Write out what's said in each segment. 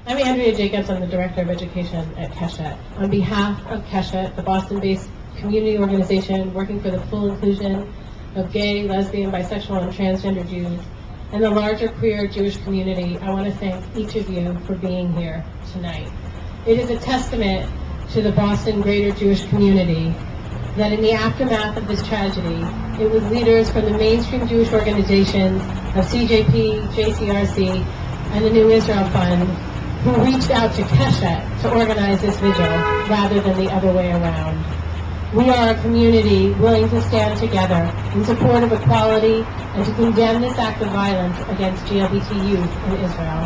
I'm Andrea Jacobs. I'm the Director of Education at Keshet. On behalf of Keshet, the Boston-based community organization working for the full inclusion of gay, lesbian, bisexual, and transgender Jews, and the larger queer Jewish community, I want to thank each of you for being here tonight. It is a testament to the Boston greater Jewish community that in the aftermath of this tragedy, it was leaders from the mainstream Jewish organizations of CJP, JCRC, and the New Israel Fund who reached out to Keshet to organize this vigil rather than the other way around. We are a community willing to stand together in support of equality and to condemn this act of violence against GLBT youth in Israel.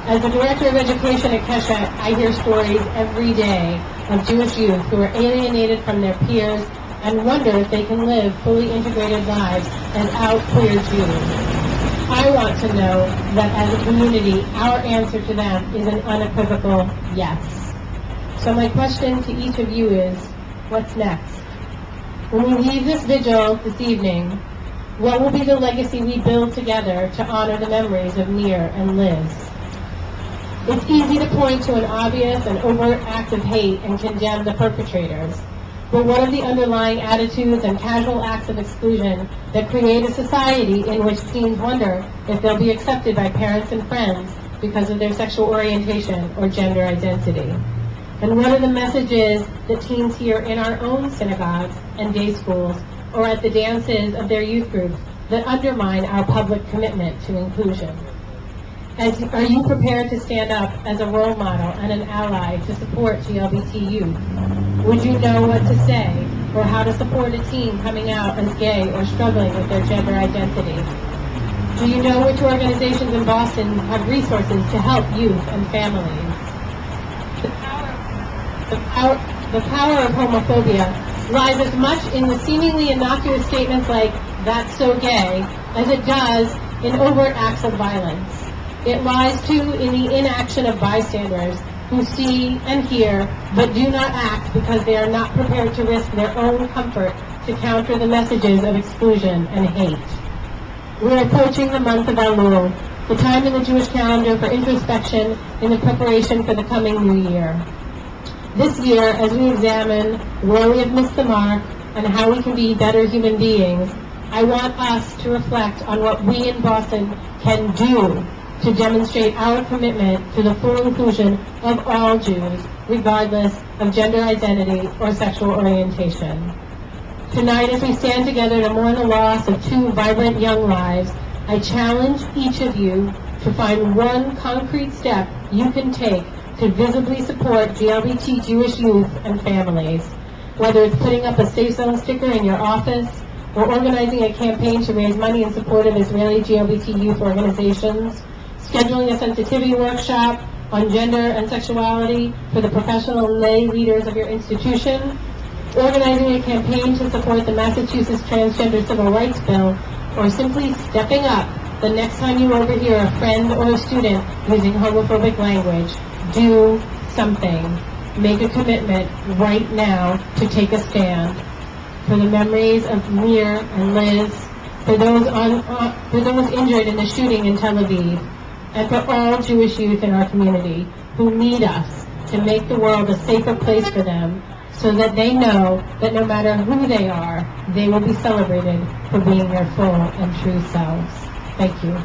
As the Director of Education at Keshet, I hear stories every day of Jewish youth who are alienated from their peers and wonder if they can live fully integrated lives as out queer Jews. I want to know that as a community, our answer to them is an unequivocal yes. So my question to each of you is, what's next? When we leave this vigil this evening, what will be the legacy we build together to honor the memories of Nir and Liz? It's easy to point to an obvious and overt act of hate and condemn the perpetrators. But what are the underlying attitudes and casual acts of exclusion that create a society in which teens wonder if they'll be accepted by parents and friends because of their sexual orientation or gender identity? And what are the messages that teens hear in our own synagogues and day schools or at the dances of their youth groups that undermine our public commitment to inclusion? Are you prepared to stand up as a role model and an ally to support GLBT youth? Would you know what to say or how to support a teen coming out as gay or struggling with their gender identity? Do you know which organizations in Boston have resources to help youth and families? The power of homophobia lies as much in the seemingly innocuous statements like, "that's so gay," as it does in overt acts of violence. It lies, too, in the inaction of bystanders who see and hear but do not act because they are not prepared to risk their own comfort to counter the messages of exclusion and hate. We're approaching the month of Elul, the time in the Jewish calendar for introspection in the preparation for the coming new year. This year, as we examine where we have missed the mark and how we can be better human beings, I want us to reflect on what we in Boston can do to demonstrate our commitment to the full inclusion of all Jews, regardless of gender identity or sexual orientation. Tonight, as we stand together to mourn the loss of two vibrant young lives, I challenge each of you to find one concrete step you can take to visibly support GLBT Jewish youth and families, whether it's putting up a Safe Zone sticker in your office or organizing a campaign to raise money in support of Israeli GLBT youth organizations, scheduling a sensitivity workshop on gender and sexuality for the professional and lay leaders of your institution, organizing a campaign to support the Massachusetts Transgender Civil Rights Bill, or simply stepping up the next time you overhear a friend or a student using homophobic language. Do something. Make a commitment right now to take a stand for the memories of Nir and Liz, for those injured in the shooting in Tel Aviv, and for all Jewish youth in our community who need us to make the world a safer place for them so that they know that no matter who they are, they will be celebrated for being their full and true selves. Thank you.